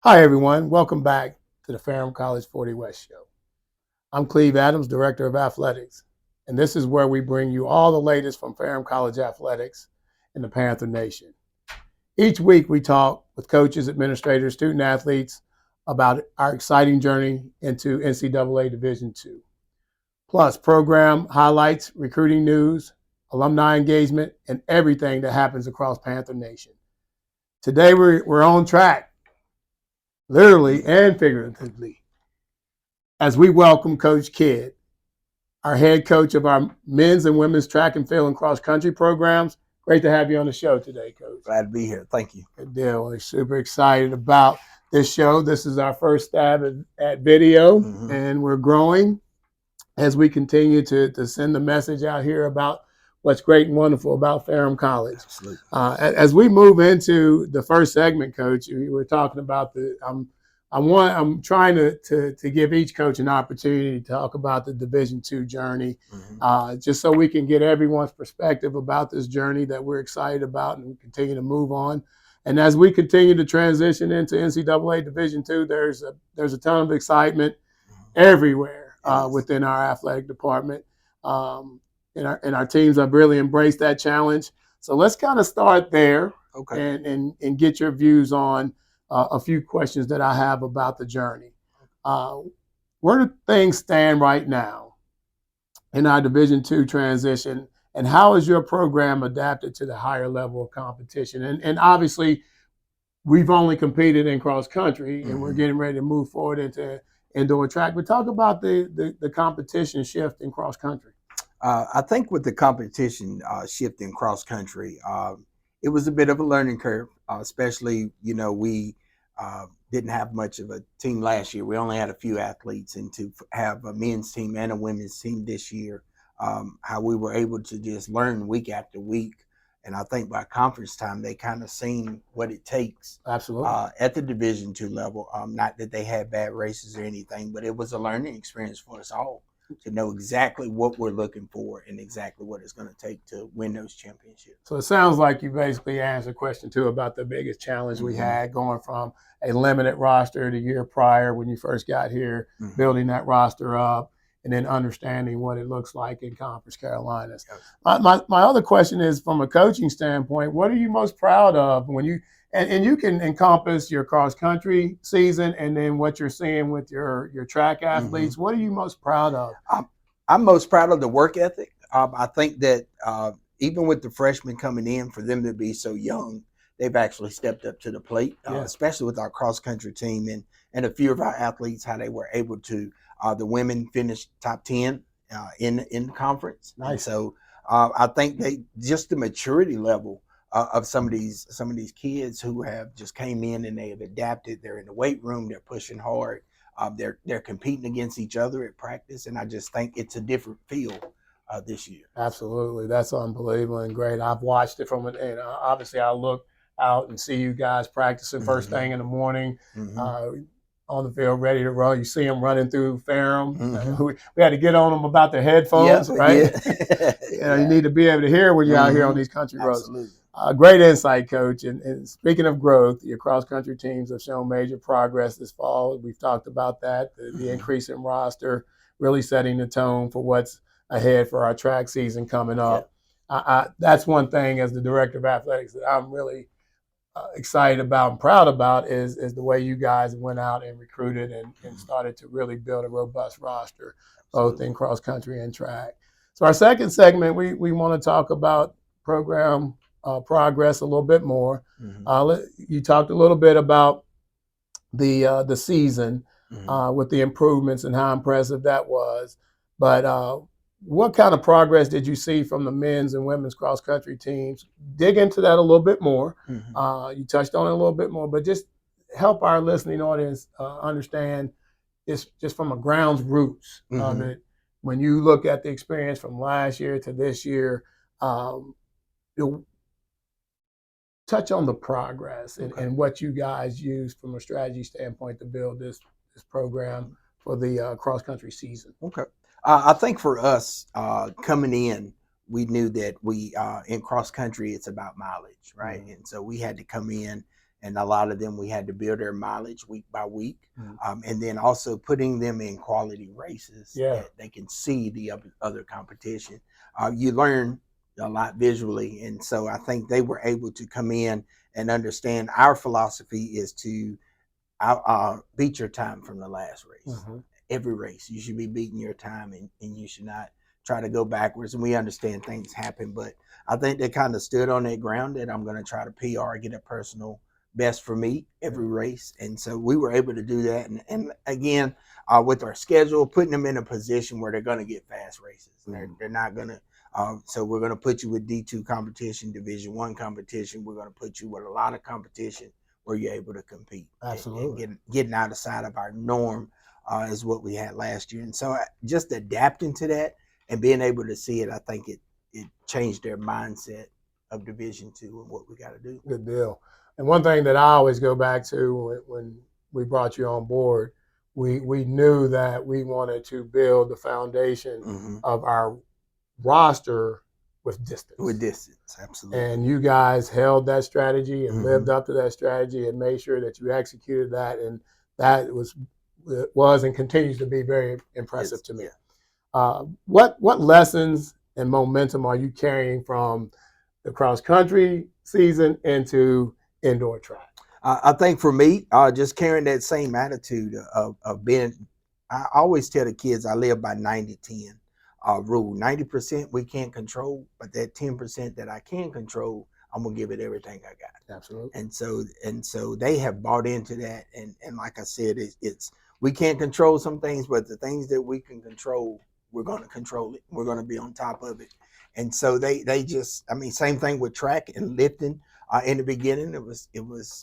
Hi, everyone. Welcome back to the Ferrum College 40 West Show. I'm Cleive Adams, Director of Athletics, and this is where we bring you all the latest from Ferrum College athletics in the Panther Nation. Each week, we talk with coaches, administrators, student athletes about our exciting journey into NCAA Division II. Plus, program highlights, recruiting news, alumni engagement, and everything that happens across Panther Nation. Today, we're on track, literally and figuratively, as we welcome Coach Kidd, our head coach of our men's and women's track and field and cross country programs. Great to have you on the show today, Coach. Glad to be here. Thank you. Good deal. We're super excited about this show. This is our first stab at video, and we're growing as we continue to send the message out here about what's great and wonderful about Ferrum College. Absolutely. As we move into the first segment, Coach, we were talking about I'm trying to give each coach an opportunity to talk about the Division II journey, just so we can get everyone's perspective about this journey that we're excited about and continue to move on. And as we continue to transition into NCAA Division II, there's a ton of excitement everywhere within our athletic department. And our teams have really embraced that challenge. So let's kind of start there, and get your views on a few questions that I have about the journey. Where do things stand right now in our Division II transition, and how is your program adapted to the higher level of competition? And obviously, we've only competed in cross country, and we're getting ready to move forward into indoor track. But talk about the competition shift in cross country. I think with the competition shift in cross country, it was a bit of a learning curve, especially, we didn't have much of a team last year. We only had a few athletes, and to have a men's team and a women's team this year, how we were able to just learn week after week. And I think by conference time, they kind of seen what it takes. Absolutely. At the Division II level. Not that they had bad races or anything, but it was a learning experience for us all to know exactly what we're looking for and exactly what it's going to take to win those championships. So it sounds like you basically answered question 2 about the biggest challenge we had going from a limited roster the year prior when you first got here, building that roster up, and then understanding what it looks like in Conference Carolinas. My other question is, from a coaching standpoint, what are you most proud of when you and you can encompass your cross country season and then what you're seeing with your track athletes. What are you most proud of? I'm most proud of the work ethic. I think that even with the freshmen coming in, for them to be so young, they've actually stepped up to the plate, especially with our cross country team and a few of our athletes, how they were able to. The women finished top 10 in the conference. Nice. And so I think just the maturity level of some of these kids who have just came in and they have adapted. They're in the weight room. They're pushing hard. They're competing against each other at practice, and I just think it's a different feel this year. Absolutely, that's unbelievable and great. I've watched it from it, and obviously I look out and see you guys practicing first thing in the morning. On the field, ready to run. You see them running through Ferrum. We had to get on them about their headphones, right? Yeah. You need to be able to hear when you're out here on these country roads. Absolutely. Great insight, Coach. And speaking of growth, your cross-country teams have shown major progress this fall. We've talked about that, the increase in roster, really setting the tone for what's ahead for our track season coming up. That's one thing as the Director of Athletics that I'm really excited about and proud about is the way you guys went out and recruited and started to really build a robust roster, both in cross country and track. So our second segment, we want to talk about program progress a little bit more. You talked a little bit about the season with the improvements and how impressive that was, but what kind of progress did you see from the men's and women's cross country teams? Dig into that a little bit more. You touched on it a little bit more, but just help our listening audience understand this just from a grounds roots of it. When you look at the experience from last year to this year, touch on the progress and what you guys used from a strategy standpoint to build this program for the cross country season. Okay. I think for us coming in, we knew that we in cross country it's about mileage, right? And so we had to come in and a lot of them we had to build their mileage week by week, Mm. and then also putting them in quality races Yeah. that they can see the other competition. You learn a lot visually, and so I think they were able to come in and understand our philosophy is to beat your time from the last race. Mm-hmm. Every race, you should be beating your time, and you should not try to go backwards. And we understand things happen, but I think they kind of stood on that ground that I'm going to try to PR, get a personal best for me every race. And so we were able to do that. And again, with our schedule, putting them in a position where they're going to get fast races. Mm-hmm. They're not going to. So we're going to put you with D2 competition, Division I competition. We're going to put you with a lot of competition where you're able to compete. Absolutely. And getting outside of our norm is what we had last year. And so just adapting to that and being able to see it, I think it changed their mindset of Division II and what we got to do. Good deal. And one thing that I always go back to when we brought you on board, we knew that we wanted to build the foundation of our roster with distance. With distance, absolutely. And you guys held that strategy and lived up to that strategy and made sure that you executed that. And that was and continues to be very impressive to me. Yeah. What lessons and momentum are you carrying from the cross country season into indoor track? I think for me, just carrying that same attitude of being, I always tell the kids I live by 90-10 rule. 90% we can't control, but that 10% that I can control, I'm gonna give it everything I got. Absolutely. And so they have bought into that. And like I said, it's we can't control some things, but the things that we can control, we're gonna control it. We're gonna be on top of it. And so they just, I mean, same thing with track and lifting. In the beginning, it was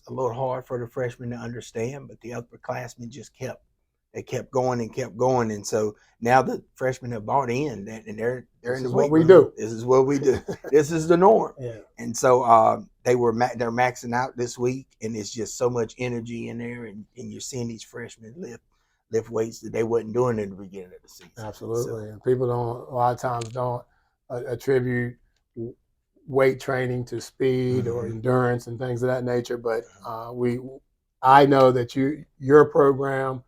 a little hard for the freshmen to understand, but the upperclassmen just kept going and kept going. And so now the freshmen have bought in, and they're in the weight room. This is what we do. This is the norm. Yeah. And so they're maxing out this week, and it's just so much energy in there, and you're seeing these freshmen lift weights that they wasn't doing in the beginning of the season. Absolutely. So, and people a lot of times don't attribute weight training to speed or endurance and things of that nature. But I know that your program,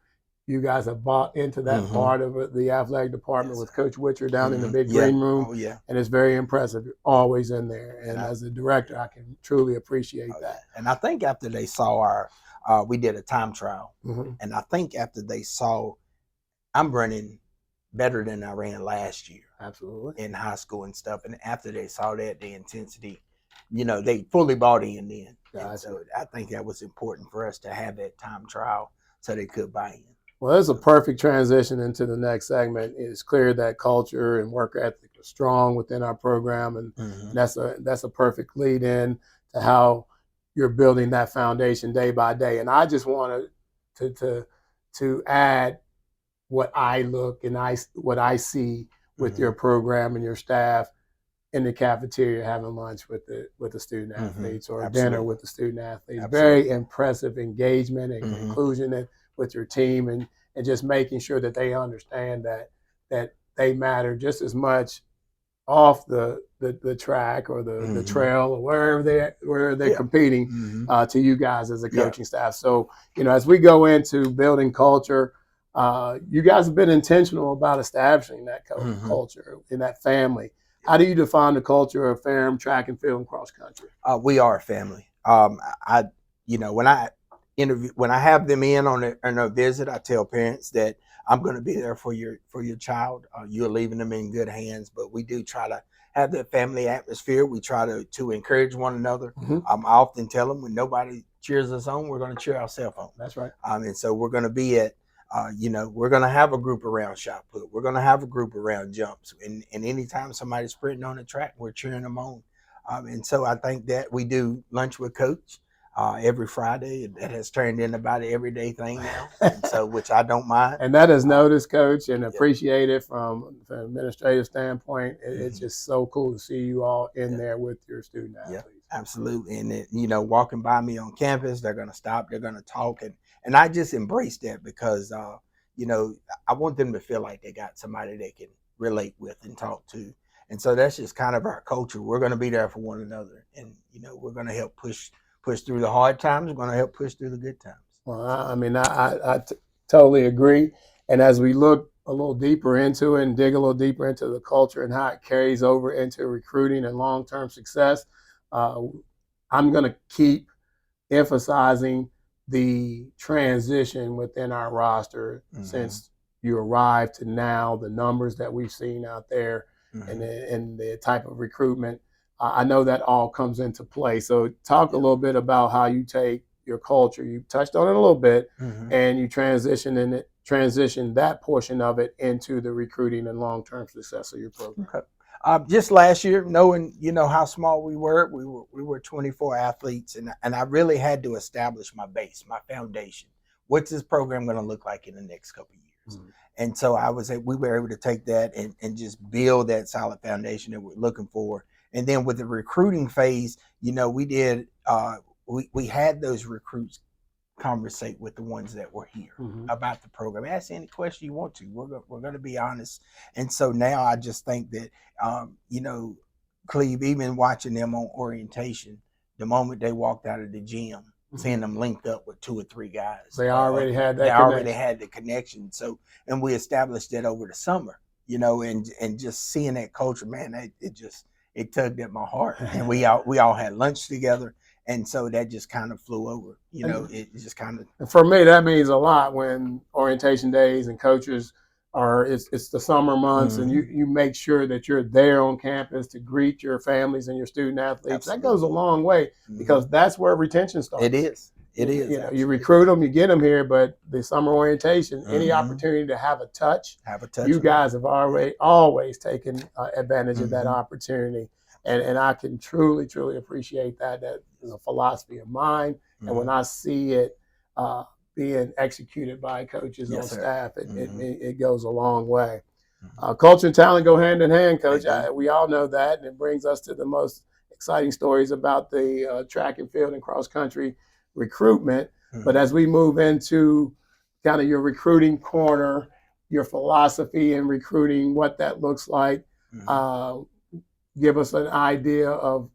you guys have bought into that part of the athletic department with Coach Witcher down in the big green room. Oh, yeah. And it's very impressive. You're always in there. And as a director, I can truly appreciate that. And I think after they saw we did a time trial. And I think after they saw I'm running better than I ran last year. Absolutely. In high school and stuff. And after they saw that, the intensity, they fully bought in then. Gotcha. So I think that was important for us to have that time trial so they could buy in. Well, that's a perfect transition into the next segment. It's clear that culture and work ethic are strong within our program, and that's a perfect lead in to how you're building that foundation day by day. And I just wanted to add what I look and what I see with your program and your staff in the cafeteria having lunch with the student athletes or dinner with the student athletes. Absolutely. Very impressive engagement and inclusion with your team, and just making sure that they understand that they matter just as much off the track or the trail or wherever they're competing to you guys as a coaching staff. So, as we go into building culture, you guys have been intentional about establishing that culture in that family. How do you define the culture of Ferrum track and field and cross country? We are a family. When I have them in on a visit, I tell parents that I'm going to be there for your child. You're leaving them in good hands, but we do try to have that family atmosphere. We try to encourage one another. I often tell them when nobody cheers us on, we're going to cheer ourselves on. That's right. And so we're going to be at, we're going to have a group around shot put. We're going to have a group around jumps. And anytime somebody's sprinting on the track, we're cheering them on. And so I think that we do lunch with coach every Friday. That has turned into about an everyday thing now, and so which I don't mind. And that is noticed, Coach, and appreciated from an administrative standpoint. It's just so cool to see you all in there with your student athletes. Yeah, absolutely. And walking by me on campus, they're going to stop. They're going to talk, and I just embrace that because I want them to feel like they got somebody they can relate with and talk to. And so that's just kind of our culture. We're going to be there for one another, and we're going to help push push through the hard times. We're going to help push through the good times. Well, I totally agree. And as we look a little deeper into it and dig a little deeper into the culture and how it carries over into recruiting and long-term success, uh, I'm going to keep emphasizing the transition within our roster since you arrived to now, the numbers that we've seen out there, and the type of recruitment. I know that all comes into play. So talk a little bit about how you take your culture. You touched on it a little bit, and you transition that portion of it into the recruiting and long-term success of your program. Okay. Just last year, knowing how small we were 24 athletes, and I really had to establish my base, my foundation. What's this program going to look like in the next couple of years? And so we were able to take that and just build that solid foundation that we're looking for. And then with the recruiting phase, we did we had those recruits conversate with the ones that were here about the program. Ask any question you want to. We're going to be honest. And so now I just think that, Cleive, even watching them on orientation, the moment they walked out of the gym, seeing them linked up with 2 or 3 guys. They already had that connection. already had the connection. So, and we established that over the summer, and just seeing that culture, man, it tugged at my heart. And we all had lunch together. And so that just kind of flew over, it just kind of. And for me, that means a lot when orientation days and coaches it's the summer months, and you make sure that you're there on campus to greet your families and your student athletes. Absolutely. That goes a long way because that's where retention starts. It is. You recruit them, you get them here, but the summer orientation, any opportunity to have a touch, you guys have always taken advantage of that opportunity. And I can truly, truly appreciate that. That is a philosophy of mine. And when I see it being executed by coaches on staff, it goes a long way. Culture and talent go hand in hand, Coach. We all know that. And it brings us to the most exciting stories about the track and field and cross country recruitment. But as we move into kind of your recruiting corner, your philosophy in recruiting, what that looks like, give us an idea of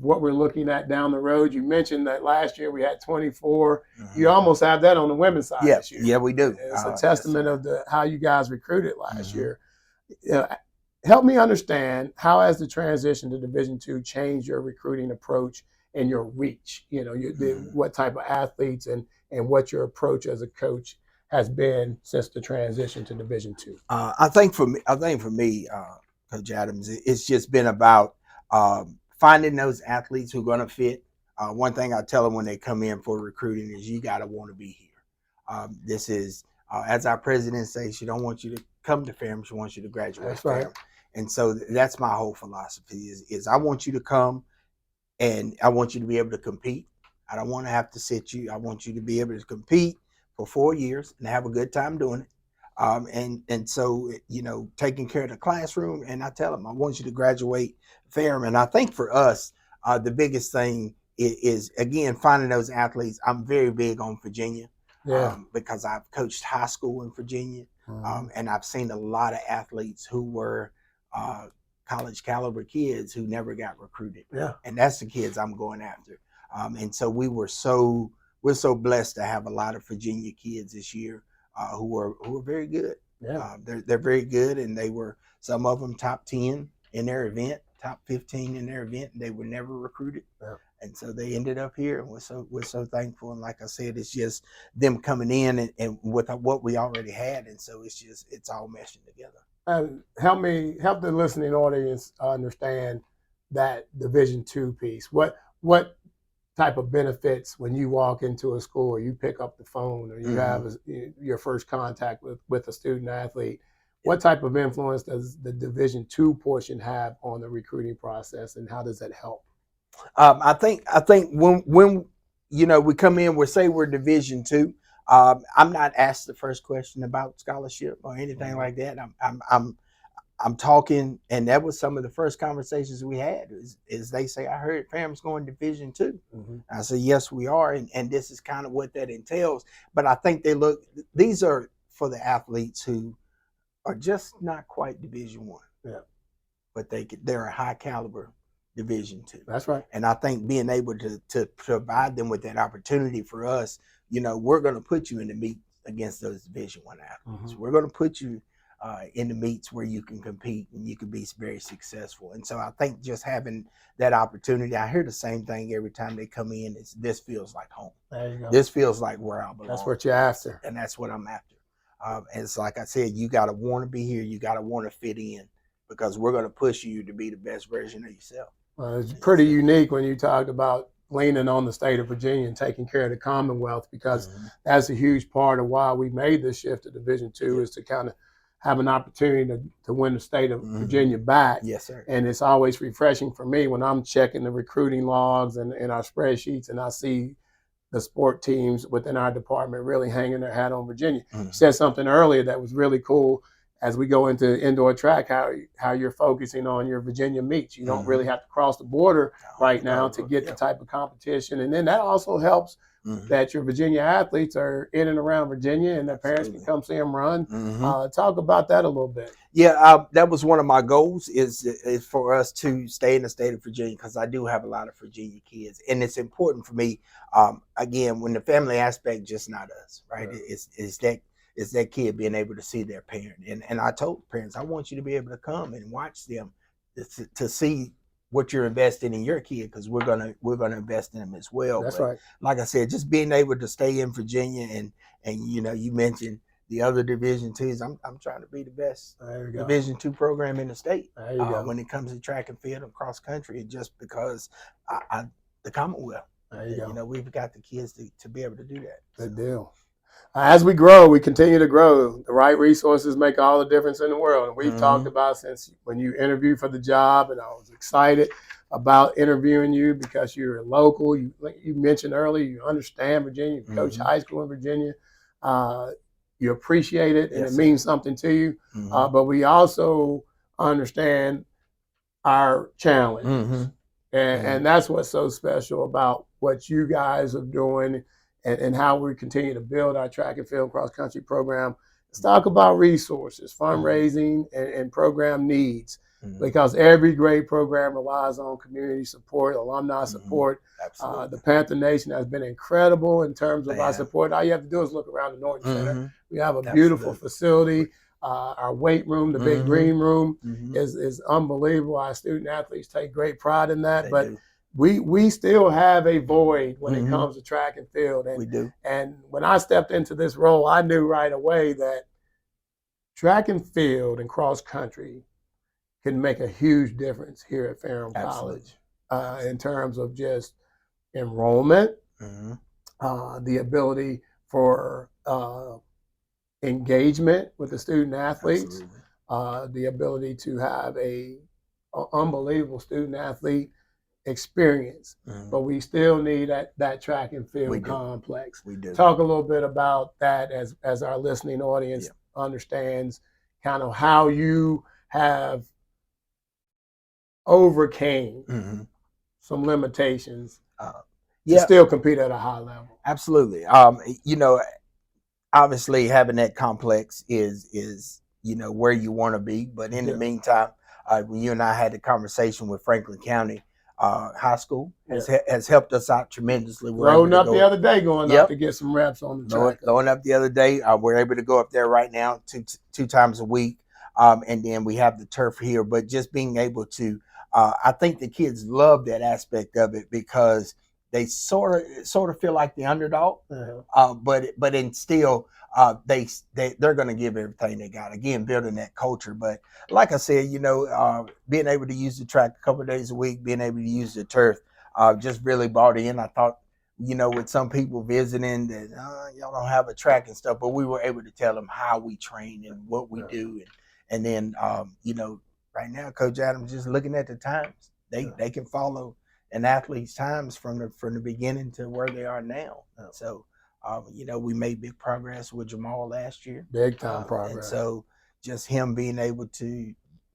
what we're looking at down the road. You mentioned that last year we had 24. You almost have that on the women's side this year. Yeah, we do. It's a testament of how you guys recruited last year. Help me understand, how has the transition to Division II changed your recruiting approach and your reach? What type of athletes and what your approach as a coach has been since the transition to Division II. I think for me, Coach Adams, it's just been about finding those athletes who are going to fit. One thing I tell them when they come in for recruiting is you got to want to be here. This is, as our president says, she don't want you to come to FAM, she wants you to graduate. That's right. FAM. And so that's my whole philosophy is I want you to come and I want you to be able to compete. I don't want to have to sit you. I want you to be able to compete for 4 years and have a good time doing it. And so, taking care of the classroom, and I tell them, I want you to graduate FAM. And I think for us, the biggest thing is, again, finding those athletes. I'm very big on Virginia because I've coached high school in Virginia, and I've seen a lot of athletes who were college caliber kids who never got recruited. Yeah. And that's the kids I'm going after. And so we're so blessed to have a lot of Virginia kids this year. Who are very good. Yeah. They're very good, and they were, some of them, top 10 in their event, top 15 in their event, and they were never recruited. Yeah. And so they ended up here, and we're so thankful. And like I said, it's just them coming in and with what we already had, and so it's all meshing together. And help the listening audience understand that Division II piece. What type of benefits when you walk into a school, or you pick up the phone, or you have your first contact with a student athlete? What type of influence does the Division II portion have on the recruiting process, and how does that help? I think when we come in, we're Division II. I'm not asked the first question about scholarship or anything like that. I'm talking, and that was some of the first conversations we had. Is they say, I heard FAM's going Division II. I said, yes, we are, and this is kind of what that entails. But I think these are for the athletes who are just not quite Division I. Yeah. But they're a high caliber Division II. That's right. And I think being able to provide them with that opportunity for us, we're going to put you in the meet against those Division I athletes. We're going to put you in the meets where you can compete and you can be very successful. And so I think just having that opportunity, I hear the same thing every time they come in. This feels like home. There you go. This feels like where I belong. That's what you're after. And that's what I'm after. And it's like I said, you got to want to be here. You got to want to fit in, because we're going to push you to be the best version of yourself. Well, it's pretty unique when you talked about leaning on the state of Virginia and taking care of the Commonwealth, because that's a huge part of why we made this shift to Division II, is to kind of have an opportunity to win the state of Virginia back. Yes, sir. And it's always refreshing for me when I'm checking the recruiting logs and our spreadsheets, and I see the sport teams within our department really hanging their hat on Virginia. You said something earlier that was really cool as we go into indoor track, how you're focusing on your Virginia meets. You don't really have to cross the border right now to get the type of competition. And then that also helps that your Virginia athletes are in and around Virginia and their parents can come see them run. Talk about that a little bit. Yeah, that was one of my goals is for us to stay in the state of Virginia, because I do have a lot of Virginia kids. And it's important for me, again, when the family aspect, just not us, right? It's that kid being able to see their parent. And I told parents, I want you to be able to come and watch them to see what you're investing in your kid, because we're gonna invest in them as well. That's but right. Like I said, just being able to stay in Virginia and you mentioned the other Division IIs. I'm trying to be the best Division II program in the state when it comes to track and field and cross country. And just because the Commonwealth, we've got the kids to be able to do that. Good deal. As we grow, we continue to grow. The right resources make all the difference in the world. And we've talked about since when you interviewed for the job, and I was excited about interviewing you because you're local. You mentioned earlier, you understand Virginia, you coach high school in Virginia. You appreciate it, and it means something to you. But we also understand our challenge. And that's what's so special about what you guys are doing and how we continue to build our track and field cross country program. Let's talk about resources, fundraising, and program needs, because every great program relies on community support, alumni support. The Panther Nation has been incredible in terms of our support. All you have to do is look around the Norton Center. We have a beautiful facility. Our weight room, the big green room, is unbelievable. Our student athletes take great pride in that. But we still have a void when it comes to track and field. And, we do. And when I stepped into this role, I knew right away that track and field and cross country can make a huge difference here at Ferrum College in terms of just enrollment, the ability for engagement with the student athletes, the ability to have a unbelievable student athlete experience. But we still need that track and field complex. We do. Talk a little bit about that as our listening audience understands kind of how you have overcame some limitations to still compete at a high level. Absolutely. Obviously having that complex is where you want to be. But in the meantime, when you and I had the conversation with Franklin County High School, has helped us out tremendously. Loading up the other day, going up to get some reps on the track. Going up the other day, we're able to go up there right now two times a week. And then we have the turf here. But just being able to, I think the kids love that aspect of it, because they sort of feel like the underdog, but then still they're going to give everything they got. Again, building that culture. But like I said, being able to use the track a couple of days a week, being able to use the turf, just really bought in. I thought, with some people visiting that y'all don't have a track and stuff, but we were able to tell them how we train and what we do, and then right now, Coach Adams, just looking at the times, they can follow an athlete's times from the beginning to where they are now. So, we made big progress with Jamal last year. Big time progress. And so just him being able to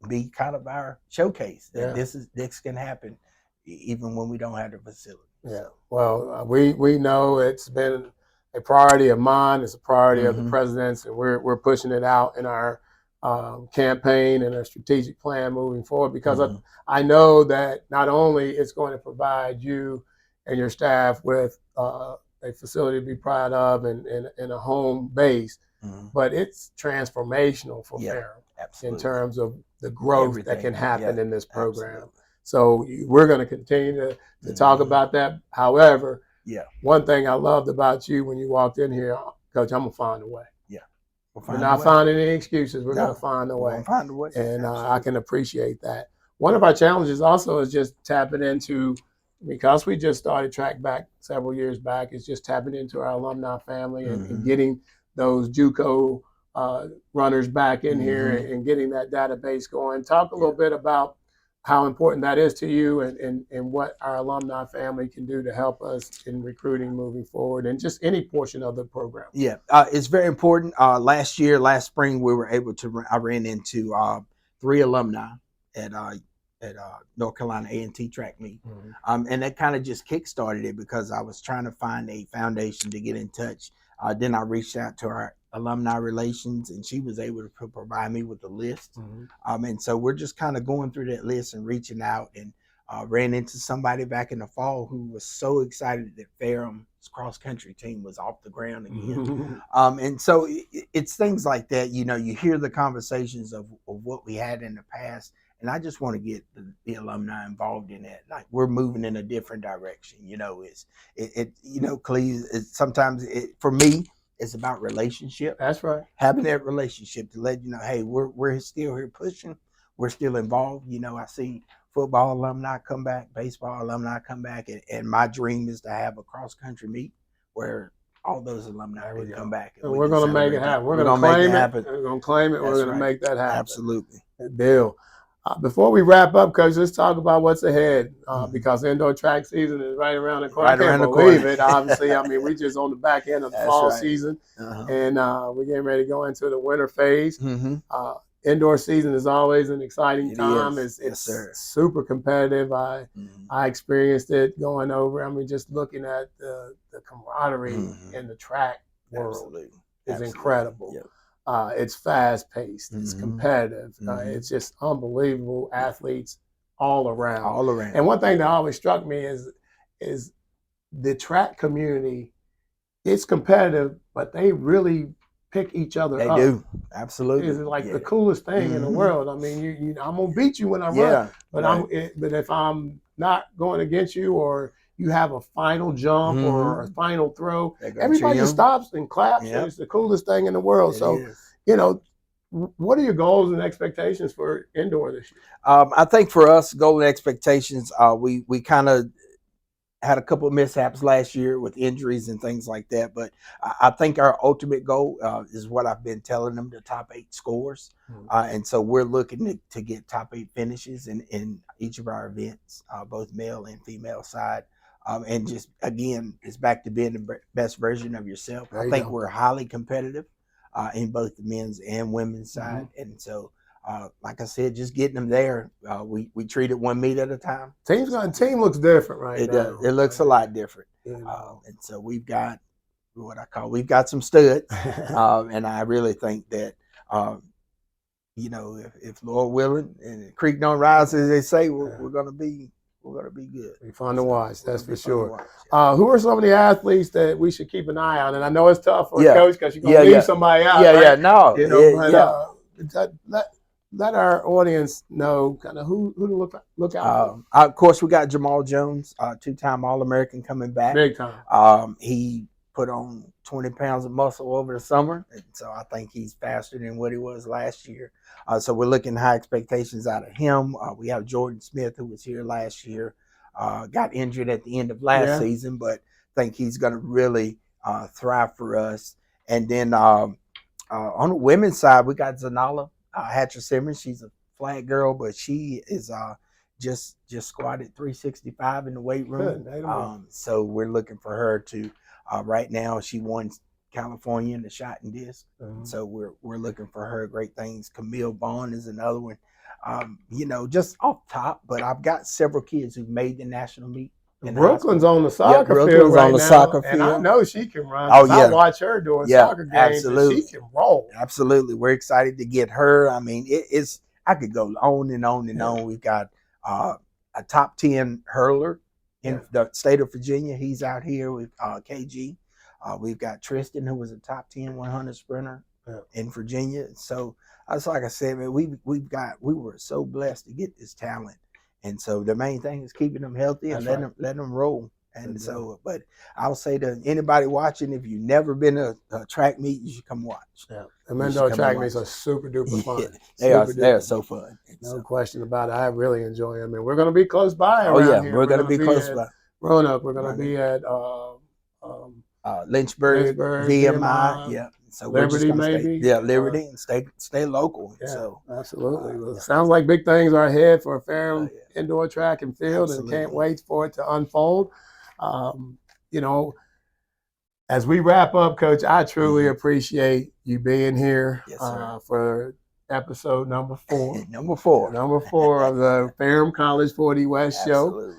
be kind of our showcase that this can happen even when we don't have the facility. Yeah. Well, we know it's been a priority of mine. It's a priority of the president's, and we're pushing it out in our campaign and a strategic plan moving forward, because Mhm. I know that not only it's going to provide you and your staff with a facility to be proud of and a home base, Mhm. but it's transformational for Yeah, Ferrum in absolutely. terms of the growth that Everything. can Yeah, happen in this program. absolutely. So we're going to continue to talk Mhm. about that. However, Yeah, one thing I loved about you when you walked in here, Coach, I'm going to find a way. yeah. We'll We're find a not way. finding any excuses. We're going to No, find a we're gonna way. find a way. And I Absolutely. can appreciate that. One of our challenges also is just tapping into, because we just started track back several years back, is just tapping into our alumni family and Mhm. getting those JUCO runners back in here Mhm. and getting that database going. Talk a little Yeah. bit about how important that is to you and what our alumni family can do to help us in recruiting moving forward and just any portion of the program. Yeah, it's very important. Last spring, we were able to. I ran into 3 alumni at North Carolina A&T track meet, Mm-hmm. and that kind of just kickstarted it because I was trying to find a foundation to get in touch. Then I reached out to our alumni relations, and she was able to provide me with a list. Mm-hmm. And so we're just kind of going through that list and reaching out and ran into somebody back in the fall who was so excited that Ferrum's cross country team was off the ground again. Mm-hmm. And so it's things like that. You know, you hear the conversations of what we had in the past, and I just want to get the alumni involved in that. Like we're moving in a different direction. You know, Cleive. Sometimes for me, it's about relationship. That's right. Having that relationship to let you know, hey, we're still here pushing. We're still involved. You know, I see football alumni come back, baseball alumni come back, and my dream is to have a cross country meet where all those alumni can come back and And we we're can going to make it celebrate them. happen. We're We're going to gonna make it claim it. happen. We're going to claim it. We're That's going to right. make that happen. Absolutely. Deal. Before we wrap up, Coach, let's talk about what's ahead Mhm. because indoor track season is right around the corner. Right I can't around the believe corner. it. Obviously, I mean, we just on the back end of the That's fall right. season, Uh-huh. and we're getting ready to go into the winter phase. Mm-hmm. Indoor season is always an exciting It time. is. It's Yes, sir. super competitive. Mm-hmm. I experienced it going over. I mean, just looking at the camaraderie Mm-hmm. in the track world Absolutely. is Absolutely. incredible. Yep. It's fast paced. It's Mm-hmm. competitive. Mm-hmm. It's just unbelievable Yeah. athletes all around. All around. And one thing that always struck me is the track community. It's competitive, but they really pick each other They up. do. Absolutely. It's like Yeah. the coolest thing in the Mm-hmm. world. I mean, I'm gonna beat you when I run, Yeah. but Right. but if I'm not going against you, or you have a final jump or a Mm-hmm. final throw, They're gonna cheer everybody you just on. stops and claps, and Yep. it's the coolest thing in the world. It So, is. you know, what are your goals and expectations for indoor this year? I think for us, goal and expectations, we kind of had a couple of mishaps last year with injuries and things like that. But I think our ultimate goal is what I've been telling them: the top 8 scores. And so we're looking to get top 8 finishes in each of our events, both male and female side. And just again, it's back to being the best version of yourself. There I you think go. we're highly competitive in both the men's and women's side, Mm-hmm. and so like I said, just getting them there. We treat it one meet at a time. Team looks different right It now. does. It looks a lot different. You know. And so we've got we've got some studs, and I really think that if Lord willing and the creek don't rise, as they say, we're gonna be good. Be fun to watch, that's for sure. Watch, yeah. Who are some of the athletes that we should keep an eye on? And I know it's tough for a Yeah. coach because you're gonna leave somebody out. Right? No, Let our audience know kind of who to look out for. Of course, we got Jamal Jones, 2-time All-American coming back. Big time. He put on 20 pounds of muscle over the summer, and so I think he's faster than what he was last year. So we're looking high expectations out of him. We have Jordan Smith, who was here last year, got injured at the end of last season, but think he's going to really thrive for us. And then on the women's side, we got Zanala Hatcher Simmons. She's a flag girl, but she is just squatted 365 in the weight room. So we're looking for her to. Right now, she won California in the shot and disc. So we're looking for her. Great things. Camille Bond is another one. Just off top, but I've got several kids who've made the national meet in high Brooklyn's school. on the Yep, soccer field Brooklyn's on right the now, soccer and I field. know she can run Oh because I yeah, watch her doing yeah, soccer games, and she absolutely, can roll. absolutely. We're excited to get her. I mean, it's I could go on and on and Yeah. on. We've got a top 10 hurler in the state of Virginia. He's out here with KG. We've got Tristan, who was a top 10 100 sprinter in Virginia. So that's like I said, man, we were so blessed to get this talent, and so the main thing is keeping them healthy and letting them roll. And so, but I'll say to anybody watching, if you've never been to a track meet, you should come watch. Yeah, the indoor track meets are super duper fun. Yeah, they are so fun. No question about it. I really enjoy them, and we're going to be close by Oh around yeah, here. we're going to be close at by Roanoke. We're going to be at Lynchburg, VMI. Yeah. So we're just Liberty, gonna maybe. stay, Liberty, and stay local. Yeah, so absolutely. Well, it sounds like big things are ahead for Ferrum yeah. indoor track and field, Absolutely. and can't wait for it to unfold. You know, as we wrap up, Coach, I truly appreciate you being here for episode number 4. Number 4 of the Ferrum College 40 West show.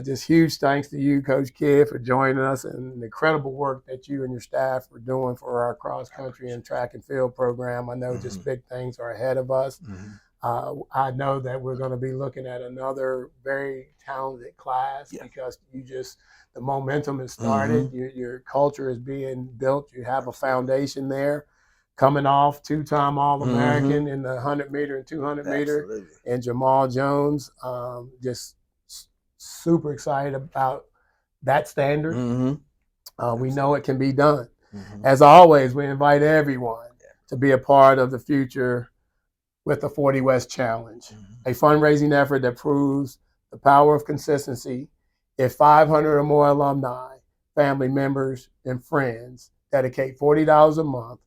Just huge thanks to you, Coach Kidd, for joining us and the incredible work that you and your staff are doing for our cross country and track and field program. I know just big things are ahead of us. I know that we're going to be looking at another very talented class because the momentum has started. Your culture is being built. You have a foundation there. Coming off 2-time All-American in the 100-meter and 200-meter, and Jamal Jones, just super excited about that standard. We know it can be done. As always, we invite everyone to be a part of the future with the 40 West Challenge, a fundraising effort that proves the power of consistency. If 500 or more alumni, family members, and friends dedicate $40 a month,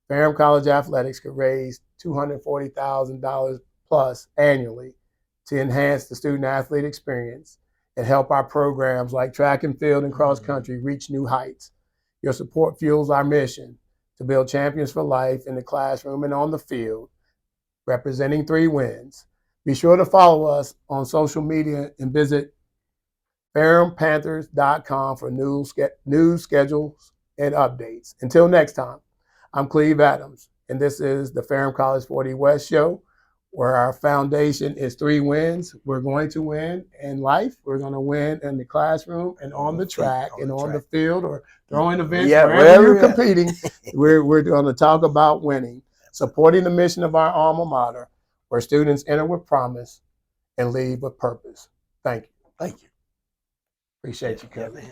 Ferrum College Athletics could raise $240,000 plus annually to enhance the student-athlete experience and help our programs like track and field and cross country reach new heights. Your support fuels our mission to build champions for life in the classroom and on the field, representing 3 wins. Be sure to follow us on social media and visit ferrumpanthers.com for news schedules and updates. Until next time, I'm Cleive Adams, and this is the Ferrum College 40 West show, where our foundation is 3 wins. We're going to win in life. We're going to win in the classroom and on the track and on the field or throwing events, wherever you're competing. We're going to talk about winning, supporting the mission of our alma mater, where students enter with promise and leave with purpose. Thank you. Thank you. Appreciate you, Kevin.